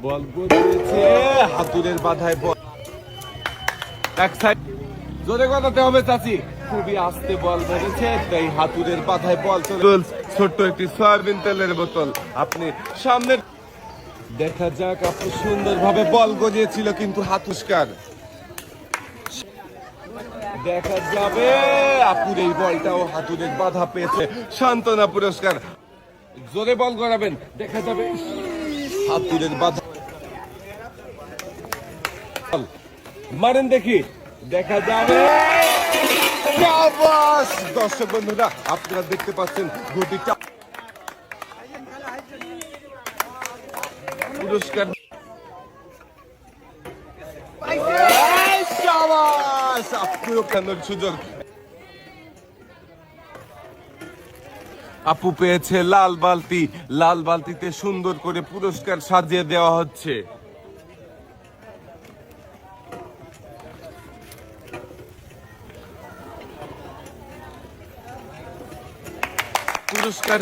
বল গড়িয়েছে, হাতুড়ের বাধায় বল এক সাইড জোরে গড়াতে হবে চাচি, খুবই আস্তে বল বেড়েছে, তাই হাতুড়ের বাধায় বল চলে। ছোট্ট একটি সয়াবিন তেলের বোতল আপনি সামনে দেখা যাক। আপনি সুন্দরভাবে বল গড়িয়েছিল কিন্তু হাতুস্কার দেখা যাবে। আপুর এই বলটাও হাতুড়ের বাধা পেয়েছে, সান্ত্বনা পুরস্কার। জোরে বল গড়াবেন, দেখা যাবে হাতুড়ের বাধা। মারেন দেখি, দেখা যাবে। শাবাশ! দর্শক বন্ধুরা আপনারা দেখতে পাচ্ছেন ঘটিটা পুরস্কার। শাবাশ! আপুরও খেলার সুযোগ। আপু পেয়েছে লাল বালতি, লাল বালতিতে সুন্দর করে পুরস্কার সাজিয়ে দেওয়া হচ্ছে। পুরস্কার